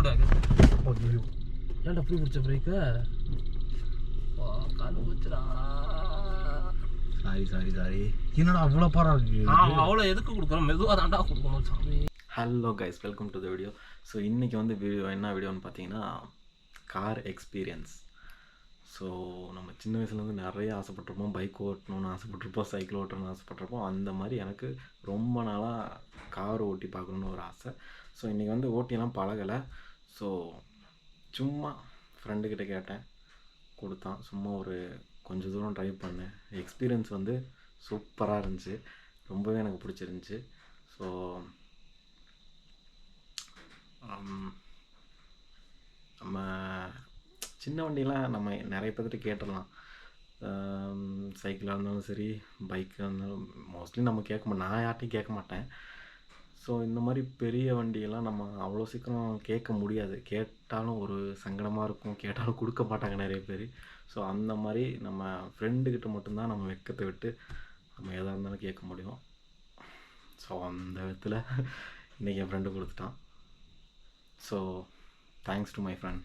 விட ஐயோ ஏன்டா அப்படி பிடிச்ச பிரேக்கை கால் போச்சுடா. சாரி என்னடா அவ்வளோ பாரா இருக்கு. அவ்வளோ எதுக்கு கொடுக்குறோம், மெதுவாக தாண்டா கொடுக்கணும் சாமி. Hello guys, welcome to the video. So இன்றைக்கி வந்து என்ன வீடியோன்னு பார்த்தீங்கன்னா கார் எக்ஸ்பீரியன்ஸ். ஸோ நம்ம சின்ன வயசுலேருந்து நிறைய ஆசைப்பட்டிருப்போம், பைக் ஓட்டணும்னு ஆசைப்பட்டிருப்போம், சைக்கிள் ஓட்டணும்னு ஆசைப்பட்டிருப்போம். அந்த மாதிரி எனக்கு ரொம்ப நாளாக கார் ஓட்டி பார்க்கணுன்னு ஒரு ஆசை. ஸோ இன்றைக்கி வந்து ஓட்டிலாம் பழகலை. ஸோ சும்மா ஃப்ரெண்டுக்கிட்ட கேட்டேன், கொடுத்தான். சும்மா ஒரு கொஞ்சம் தூரம் ட்ரைவ் பண்ணேன். எக்ஸ்பீரியன்ஸ் வந்து சூப்பராக இருந்துச்சு, ரொம்பவே எனக்கு பிடிச்சிருந்துச்சி. ஸோ நம்ம சின்ன வண்டியெலாம் நம்ம நிறைய பேர்கிட்ட கேட்டுடலாம், சைக்கிளாக இருந்தாலும் சரி, பைக்காக இருந்தாலும் மோஸ்ட்லி நம்ம கேட்க மாட்டோம். நான் யார்ட்டையும் கேட்க மாட்டேன். ஸோ இந்த மாதிரி பெரிய வண்டியெல்லாம் நம்ம அவ்வளோ சீக்கிரம் கேட்க முடியாது. கேட்டாலும் ஒரு சங்கடமாக இருக்கும், கேட்டாலும் கொடுக்க மாட்டாங்க நிறைய பேர். ஸோ அந்த மாதிரி நம்ம ஃப்ரெண்டுக்கிட்ட மட்டும்தான் நம்ம வெக்கத்தை விட்டு நம்ம எதாக இருந்தாலும் கேட்க முடியும். ஸோ அந்த விதத்தில் இன்றைக்கி என் ஃப்ரெண்டு கொடுத்துட்டான். So thanks to my friend.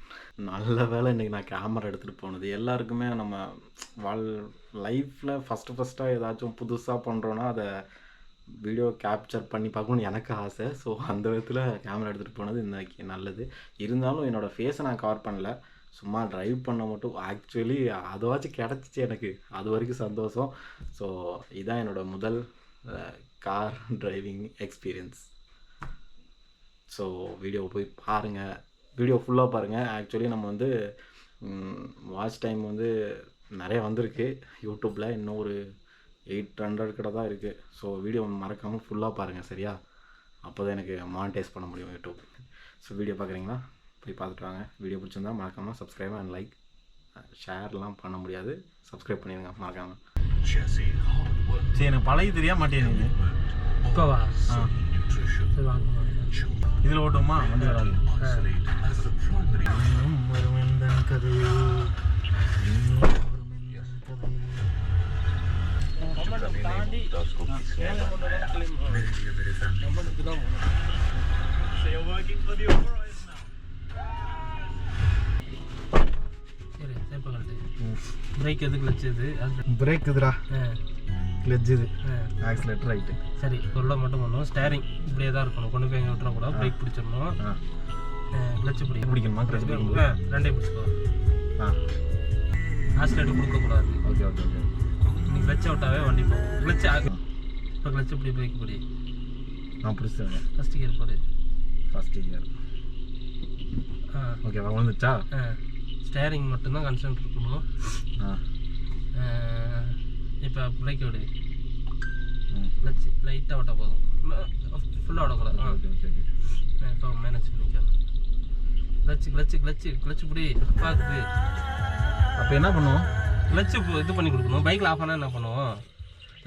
நல்ல வேலை இன்றைக்கி நான் கேமரா எடுத்துகிட்டு போனது. எல்லாருக்குமே நம்ம லைஃப்பில் ஃபஸ்ட்டாக ஏதாச்சும் புதுசாக பண்ணுறோன்னா அதை வீடியோ கேப்சர் பண்ணி பார்க்கணுன்னு எனக்கு ஆசை. ஸோ அந்த விதத்தில் கேமரா எடுத்துகிட்டு போனது இன்றைக்கி நல்லது. இருந்தாலும் என்னோடய ஃபேஸை நான் கவர் பண்ணல, சும்மா ட்ரைவ் பண்ண மட்டும். ஆக்சுவலி அதுவாச்சும் கிடச்சிச்சு எனக்கு, அது வரைக்கும் சந்தோஷம். ஸோ இதுதான் என்னோடய முதல் கார் டிரைவிங் எக்ஸ்பீரியன்ஸ். ஸோ வீடியோவை போய் பாருங்கள், வீடியோ ஃபுல்லாக பாருங்கள். ஆக்சுவலி நம்ம வந்து வாட்ச் டைம் வந்து நிறைய வந்திருக்கு யூடியூப்பில், இன்னும் ஒரு 800 கிட்ட தான் இருக்குது. ஸோ வீடியோ மறக்காமல் ஃபுல்லாக பாருங்கள், சரியா? அப்போ தான் எனக்கு மானிட்டைஸ் பண்ண முடியும் யூடியூப். ஸோ வீடியோ பார்க்குறீங்களா, போய் பார்த்துட்டு வாங்க. வீடியோ பிடிச்சிருந்தா மறக்காமல் சப்ஸ்கிரைப் அண்ட் லைக், ஷேர்லாம் பண்ண முடியாது, சப்ஸ்கிரைப் பண்ணிடுங்க மறக்காமல். சரி, எனக்கு பழகி தெரிய மாட்டேங்குது. இப்போவா? இதில் ஓட்டுமா வந்து வராது. பிரேக் எது கிளச் இது? பிரேக் இதுடா, கிளச் இது, ஆக்சிலேட்டர் ரைட்டு. சரி, பொருளை மட்டும் பண்ணுவோம். ஸ்டேரிங் இப்படியே தான் இருக்கணும், கொண்டு போய் எங்கே விட்டுறக்கூடாது. பிரேக் பிடிச்சிடணும், கிளச்சு பிடிக்கணுமா? கிளச் பிடிக்கணும், ரெண்டே பிடிச்சிக்கோ. ஆக்சிலேட்டர் கொடுக்கக்கூடாது. Okay okay okay. நீ கிளச் அவுட்டாவே வண்டி போகும். கிளச் இப்போ கிளச் இப்படி பிரேக் படி. நான் பிடிச்சிருக்கேன். ஃபஸ்ட் கியர் போடு. First gear. ஓகே, வந்துச்சா? ஸ்டேரிங் மட்டும்தான் கன்சென்ட் இருக்கணும். இப்போ பிரேக் விடு, கிளச் லைட்டாக விட்டால் போதும், ஃபுல்லாக விடக்கூடாது. Okay okay okay. இப்போ மேனேஜ் பண்ணிக்கோ. கிளச்சு கிளச்சு கிளச்சு கிளச்சு இப்படி பார்க்குது. அப்போ என்ன பண்ணுவோம்? கிளச்சு இது பண்ணி கொடுக்கணும். பைக்கில் ஆஃப் ஆனால் என்ன பண்ணுவோம்,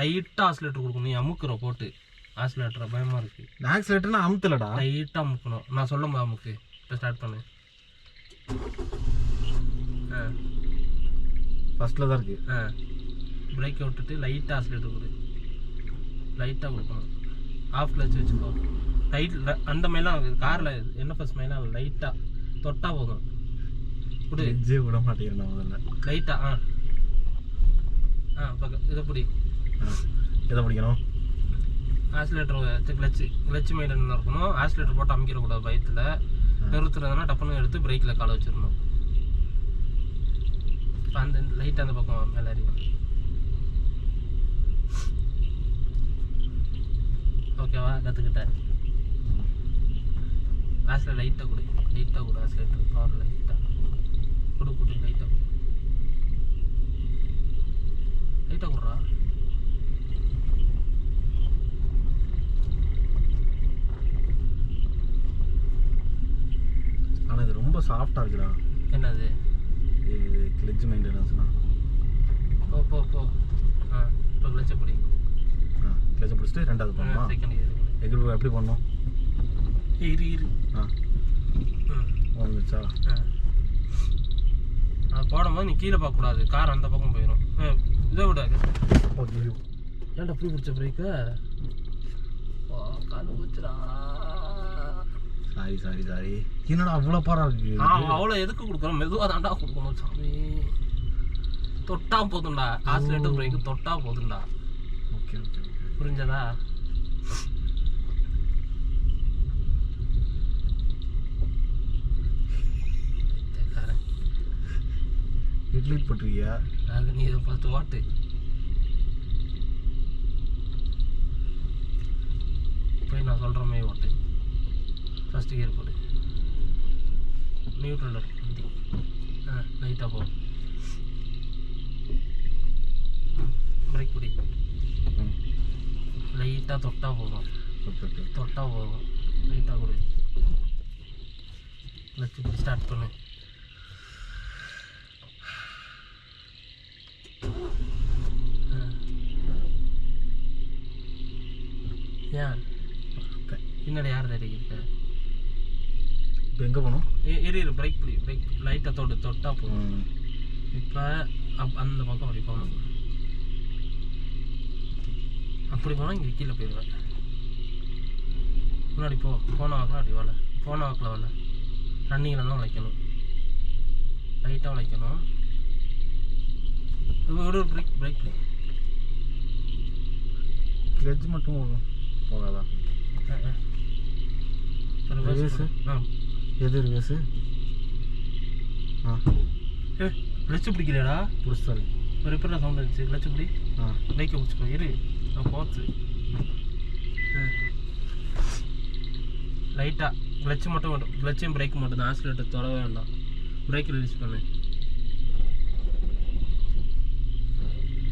லைட்டாக ஆக்சிலேட்டர் கொடுக்கணும். நீ அமுக்குற போட்டு ஆக்சிலேட்டரை பயமாக இருக்குது. ஆக்சிலேட்டர்னா அமுத்தலடா, லைட்டாக அமுக்கணும். நான் சொல்லும் போது அமுக்கு. இப்போ ஸ்டார்ட் பண்ணு. ஃபஸ்ட்டில் தான் இருக்குது. பிரேக்கை விட்டுட்டு லைட்டாக ஆக்சிலேட்டர் கொடு, லைட்டாக கொடுக்கணும். ஆஃப் கிளச் வச்சுக்கோ. லைட் அந்த மாதிரிலாம் காரில் NFS மாதிரிலாம் லைட்டாக தொட்டால் போதும். விடு, விட மாட்டேங்கிறேன் முதல்ல. லைட்டாக இதை பிடி. எதை பிடிக்கணும்? ஆக்சிலேட்டர் வச்சு கிளச்சு மேலே என்ன இருக்கணும். ஆக்சிலேட்டர் போட்டு அமைக்கிடக்கூடாது. பயத்தில் நிறுத்துறதுனா டப்புன்னு எடுத்து பிரேக்கில் காலை வச்சிடணும். இப்போ அந்த லைட்டாக அந்த பக்கம் மேலே அறியும். ஓகேவா? கற்றுக்கிட்டேன். ஆக்சிலேட்டர் லைட்டாக கொடு, லைட்டாக கொடு. ஆக்சிலேட்டர் பவர் லைட்டாக கொடு, லைட்டாக கொடு, லைட்டாக கொடுறா. ஆனால் இது ரொம்ப சாஃப்டாக இருக்குடா. என்னது? இது கிளச் மெயின்டெனன்ஸ்னா. போ போ போ. இப்போ கிளச்சை பிடி. கிளச்சை பிடிச்சிட்டு ரெண்டாவது பண்ணணுமா? செகண்ட் கியர் எங்களுக்கு எப்படி பண்ணணும்? இரு. வந்துச்சா? அது போடும்போது நீ கீழே பார்க்கக்கூடாது, கார் அந்த பக்கம் போயிடும். இதை விட ஏன்டா அப்படி பிடிச்ச பிரேக்கை? கால் போச்சுடா. சாரி என்னடா அவ்வளோ பாரா இருக்கு? அவ்வளோ எதுக்கு கொடுக்குறோம்? மெதுவாக தாண்டா கொடுக்கணும் சாமி. தொட்டா போதும்டா, ஆக்சிலேட்டர் பிரேக்கு தொட்டா போதும்டா. ஓகே புரிஞ்சதா? ஹெட்லைட் போட்டிருக்கியா? அது நீ இதை பார்த்து ஓட்டு. போய் நான் சொல்கிற மாதிரி ஓட்டு. ஃபஸ்ட்டு கியர் போடு, நியூட்ரல் வண்டி. லைட்டாக போ, பிரேக் பிடி, லைட்டாக தொட்டா போதும். தொட்டா போதும், லைட்டாக கொடு. கிளச்சு பிடி, ஸ்டார்ட் பண்ணு. ஏன் பின்னாடி யார் தெரியுது? இப்போ எங்கே போகணும்? இரு பிரேக் பிடி, பிரேக் லைட்டாக தொட்டா போதும். இப்போ அந்த பக்கம் அப்படி போகணும். அப்படி போனால் இங்கே கீழே போயிடுவேன். முன்னாடி போன வாக்கில் அப்படி வரல, போன வாக்கில் வரல. ரன்னிங்கில் தான் உழைக்கணும், லைட்டாக உழைக்கணும். ஒரு பிரேக் பிரேக் கிளட்ச் மட்டும் போகாதா? ரிவர்ஸு? எது ரிவர்ஸு? கிளச்சு பிடிக்கலையாடா? பிடிச்சாரு. ஒரு ரிப்பேர் சவுண்ட் இருந்துச்சு. கிளச்சு பிடி, பைக்கை பிடிச்சிக்கோ. இரு நான் போச்சு. லைட்டாக கிளச்சு மட்டும் கிளச்சையும் பிரேக் மட்டும் தான், ஆக்சிலேட்டர் தொடவே வேண்டாம். பிரேக் ரிலீஸ் பண்ணு,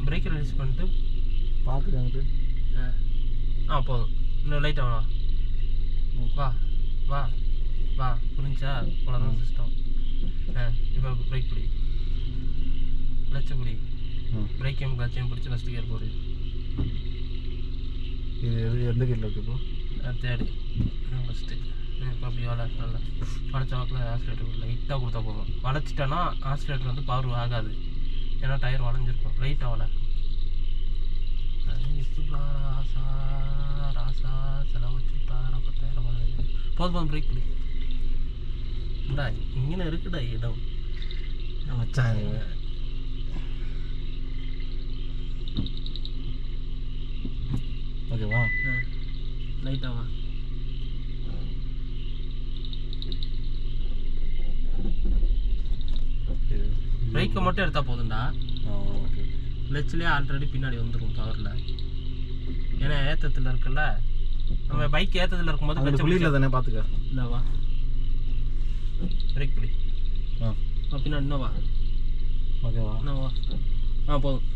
பிரேக் ரிலீஸ் பண்ணிட்டு பார்த்துட்டு போதும். இன்னும் லைட்டாக வா வா வா, புரிஞ்சா? அவ்வளோதான் சிஸ்டம். இப்போ பிரேக் பிடி, கிளச்சு பிடி, பிரேக்கையும் கிளச்சையும் பிடிச்சி ஃபஸ்ட்டு கியர் போடு. இது எந்த கியரில் இருக்கு இப்போ? Third first. இப்போ அப்படி நல்லா வளைச்ச வாக்கில் ஆக்சிலேட்டர் லைட்டாக கொடுத்தா போதும். வளைச்சிட்டேன்னா ஆக்சிலேட்டர் வந்து பவர் ஆகாது, ஏன்னா டயர் வளைஞ்சிருக்கும். லைட்டாக வளை. ராசா ராசா செலவு வச்சுட்டாரா 10,000 போதும். பிரேக் பிடி. டா இங்கே இருக்குடா இடம் மச்சான். ஓகேவா? லைட்டாக வா. பிரேக்கை மட்டும் எடுத்தா போதும்டா. ஓகே. கிளச்சிலே ஆல்ரெடி பின்னாடி வந்துடும் பவரில், ஏன்னா ஏற்றத்தில் இருக்குல்ல. நம்ம பைக் ஏற்றத்தில் இருக்கும்போது கிளச்சு புள்ளியில் தானே பார்த்துக்க. இல்லை வா, பிரேக் பிடி. பின்னாடி இன்னும் வா. ஓகேவா? இன்னும் வா. போதும்.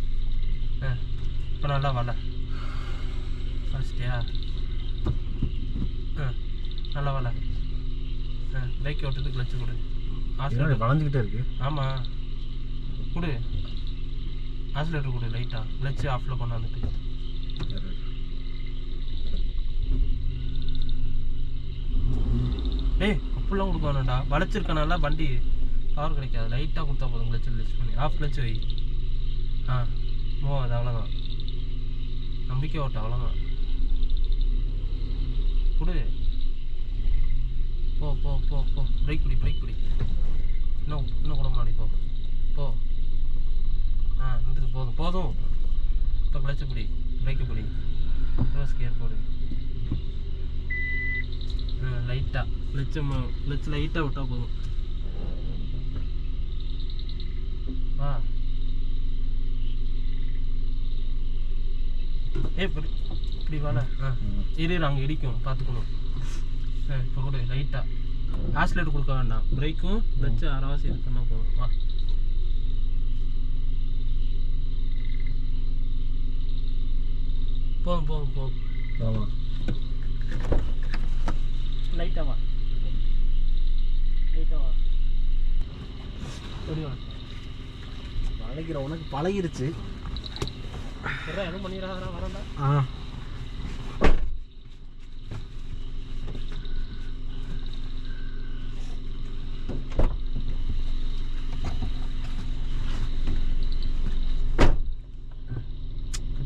இப்போ நல்லா வரல ஃபஸ்ட்டியா? நல்லா வரல. பிரேக்கை விட்டுட்டு கிளச்சு கொடு. வளைஞ்சிக்கிட்டே இருக்கு. ஆமாம், கொடு. ஆக்சிலேட்டர் கொடு லைட்டாக. கிளச்சு ஆஃபில் கொண்டாந்துட்டு அப்படிலாம் கொடுக்க வேணாம்டா. வளைச்சிருக்கனால வண்டி பவர் கிடைக்காது. லைட்டாக கொடுத்தா போதும். கிளச்சு ரிலீஸ் பண்ணி ஆஃப் கிளச்சு வை. அது அவ்வளோதான். நம்பிக்கை ஓட்ட அவ்வளோதான். கொடு. போ போ போ போ பிரேக் பிடி, பிரேக் பிடி. இன்னும் கூட முன்னாடி போ. நின்றுது. போதும். இப்போ கிளச்சு பிடி, பிரேக்கு பிடி, ரிவர்ஸ் கியர் போடு. லைட்டாக கிளச்சு லைட்டாக விட்டால் போதும். வா. இப்படி வாழ. இரு அங்கே இடிக்கும், பார்த்துக்கணும். இப்போ கூட லைட்டாக ஆக்சிலேட்டர் கொடுக்க வேண்டாம். பிரேக்கும் கிளச்சு அரைவாசி இருக்குன்னா போதும். வா. போதும். ஆமாம். லைட்டாக வா. வளைக்கிற உனக்கு பழகிருச்சு. எதுவும் பண்ணிடுறாரா? வரண்டா.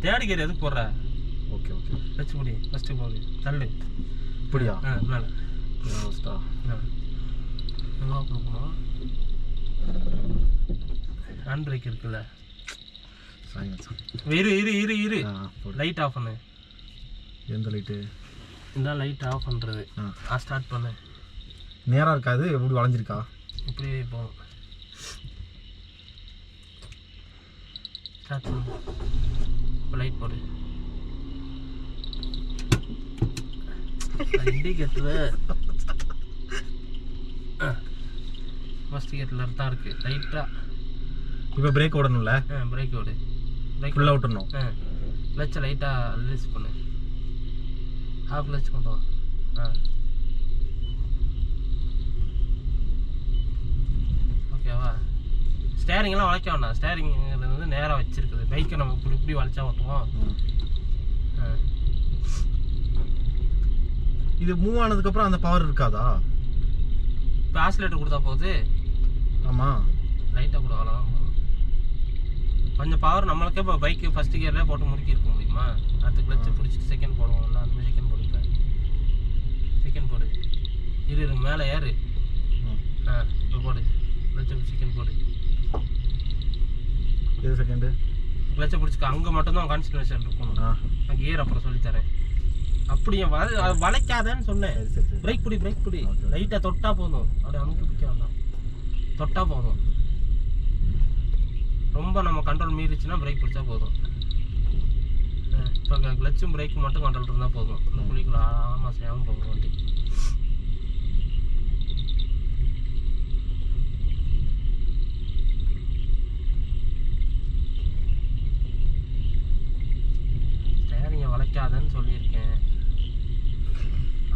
தேர்ட் கியர் எதுக்கு போடுற? ஓகே. வச்சு முடி. ஃபஸ்ட்டு போடு, தள்ளு. இப்படியா? மேலே ஃபஸ்ட்டா எங்கே கொடுக்கணும்? ஹேண்ட் பிரேக் இருக்குல்ல, சாய் மச்சான். இரு இரு இரு இரு போடு. லைட் ஆஃப் பண்ணு. எந்த லைட்டு? இந்த லைட் ஆஃப் பண்ணுறது. ஸ்டார்ட் பண்ணு. நேராக இருக்காது, எப்படி வளைஞ்சிருக்கா? இப்படியே போகும். ஸ்டார்ட் பண்ணு. இப்போ லைட் போடு. இண்டிகேட்டர் ஃபஸ்ட் கேட்டில் தான் இருக்குது. லைட்டாக இப்போ பிரேக் ஓடணும்ல? பிரேக் ஓடு. பிரேக் ஃபுல்லாக விட்டுறணும். கிளச்சை லைட்டாக ரிலீஸ் பண்ணு. ஹாஃப் கிளச் கொண்டு வா. ஓகேவா? ஸ்டேரிங்லாம் வளைக்க வேண்டாம். ஸ்டேரிங்கிறது வந்து நேராக வச்சுருக்குது. பைக்கை நம்ம இப்படி இப்படி வளைச்சா ஓட்டுவோம். இது மூவ் ஆனதுக்கப்புறம் அந்த பவர் இருக்காதா? இப்போ ஆக்சிலேட்டர் கொடுத்தா போகுது. ஆமாம், லைட்டாக கூட அவ்வளோதான் போகும். கொஞ்சம் பவர் நம்மளுக்கே இப்போ பைக்கு ஃபஸ்ட்டு கியர்லேயே போட்டு முறுக்கி இருக்க முடியுமா? அடுத்த கிளச்சை பிடிச்சிட்டு செகண்ட் போடுவோம்ல, அந்த மாதிரி செகண்ட் போடுங்க. செகண்ட் போடு. இரு மேலே ஏறு. இப்போ போடு. கிளச்சை செகண்ட் போடு. எது செகண்டு? கிளச்சை பிடிச்சிக்க. அங்கே மட்டும்தான் கான்சன்ட்ரேஷன் இருக்கணும். நான் கியர் அப்புறம் சொல்லித்தரேன். அப்படியே வளைக்காதேன்னு சொன்னேன். பிரேக் பிடி, பிரேக் பிடி. லைட்டாக தொட்டா போதும். அப்படியே அமுக்கி பிடிக்க வேண்டாம், தொட்டா போதும். ரொம்ப நம்ம கண்ட்ரோல் மீறிச்சுன்னா பிரேக் பிடிச்சா போதும். இப்போ கிளச்சும் பிரேக்கும் மட்டும் கண்ட்ரோல் இருந்தால் போதும். இந்த குழிக்குள்ள ஆமாம் செய்யாமல் போகும் வண்டி. ஸ்டேரிங்கை வளைக்காதன்னு சொல்லியிருக்கேன்.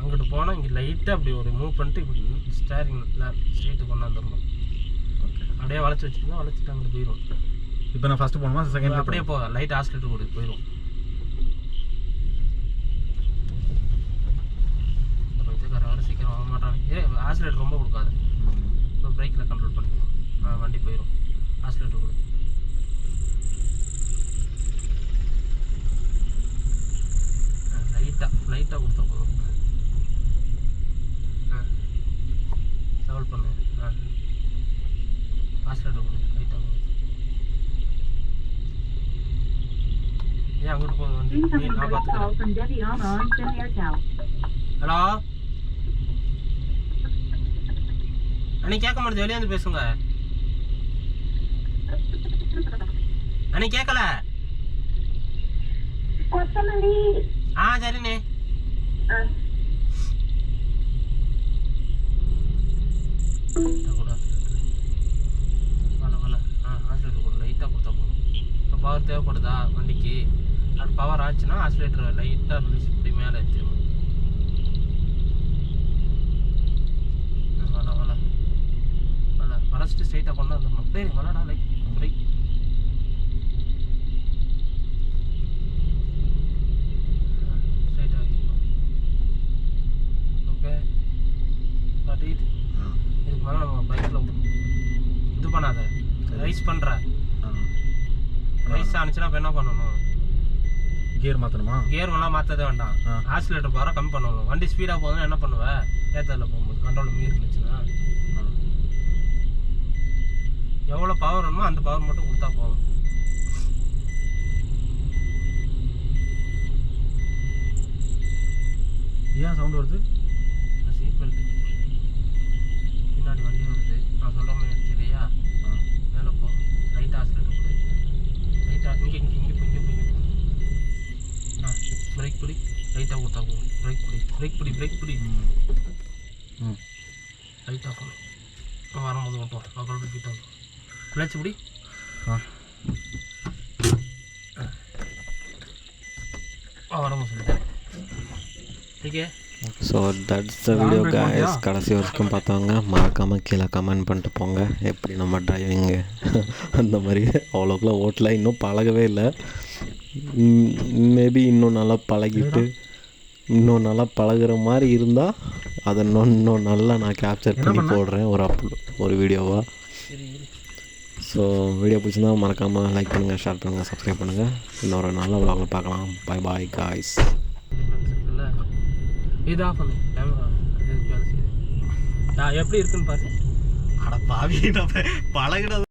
அங்கிட்டு போனால் இங்கே லைட்டாக அப்படி ஒரு மூவ் பண்ணிட்டு இப்படி ஸ்டேரிங் ஸ்ட்ரெயிட்டு கொண்டாந்துடணும். அப்படியே வளைச்சி வச்சுருந்தா வளைச்சிட்டு அங்கிட்டு போயிடும். இப்போ நான் ஃபஸ்ட்டு போகணுமா செகண்ட்? அப்படியே போ. லைட் ஆக்சிலேட்டர் கொடு, போயிடும். பைத்தியக்கார வர சீக்கிரம் வாங்க மாட்டாங்க. ஆக்சிலேட்டர் ரொம்ப கொடுக்காது. இப்போ பிரேக்கில் கண்ட்ரோல் பண்ணிக்கணும். வண்டி போயிடும். ஆக்சிலேட்டர் கொடு. லைட்டாக கொடுத்தா போதும். லெவல் பண்ணு. ஆக்சிலேட்டர் கொடு. லைட்டாக கொடு. ஏன் அங்கிட்டு போகுது வண்டி? நான் பார்த்துக்கிறேன். ஹலோ அண்ணி, கேட்க மாட்டேது. வெளியே வந்து பேசுங்க அண்ணி. கேட்கல. சரிண்ணே. ஆக்சிலேட்டர் கொடு. லைட்டாக கொடுத்தா போதும். இப்போ பவர் தேவைப்படுதா வண்டிக்கு? அது பவர் ஆச்சுன்னா ஆக்சிலேட்டர் லைட்டாக ரிலீஸ் இப்படி மேலே வச்சிடணும். வளச்சிட்டு ஸ்ட்ரைட்டாக கொண்டு வந்துடணும். சரி வளடா. Light break. ஸ்ட்ரைட்டாக வைக்கணும். ஓகே, இதுக்கு மேலே நம்ம பைக்கில் இது பண்ணாத. ரைஸ் பண்ணுற ரைஸ் ஆனிச்சுன்னா இப்போ என்ன பண்ணணும்? கியர் மாற்றணுமா? கியர் எல்லாம் மாற்றதே வேண்டாம். ஆக்சிலேட்டர் பவரை கம்மி பண்ணணும். வண்டி ஸ்பீடாக போகுதுன்னா என்ன பண்ணுவேன்? ஏற்றதில் போகும்போது கண்ட்ரோல் மீறி இருந்துச்சுன்னா எவ்வளோ பவர் வேணுமோ அந்த பவர் மட்டும் கொடுத்தா போதும். ஏன் சவுண்ட் வருது? சீட் பெல்ட்டு பின்னாடி வண்டி வருது. நான் சொல்லாமல் சரியா? மேலே போ. லைட்டாக ஆக்சிலேட்டர் கொடு. லைட்டாக இங்கே பிரேக் பிடி. லைட்டாக கொடுத்தா போதும். பிரேக் பிடி. லைட்டாக போகணும். வரும்போது ஓட்டும். மக்கள் ரிப்பீட் ஆகும். கிளச்சு பிடி. வரும்போது சொல்லித்தரேன். Okay. So that's the video guys. கடைசி வரைக்கும் பார்த்தவங்க மறக்காமல் கீழே கமெண்ட் பண்ணிட்டு போங்க. எப்படி நம்ம டிரைவிங்கு அந்த மாதிரி அவ்வளோக்குலாம் ஓட்டல, இன்னும் பழகவே இல்லை. மேபி இன்னும் நல்லா பழகிட்டு இன்னும் நல்லா பழகுற மாதிரி இருந்தால் அதை இன்னும் நல்லா நான் கேப்சர் பண்ணி போடுறேன் ஒரு வீடியோவாக. ஸோ வீடியோ பிடிச்சிருந்தா மறக்காமல் லைக் பண்ணுங்கள், ஷேர் பண்ணுங்கள், சப்ஸ்கிரைப் பண்ணுங்கள். இன்னொரு நல்ல vlogல பார்க்கலாம். Bye bye guys. இது ஆஃப் பண்ணு கேமரா. எப்படி இருக்குன்னு பாரு. அட பாவி, நம்ம பழகினது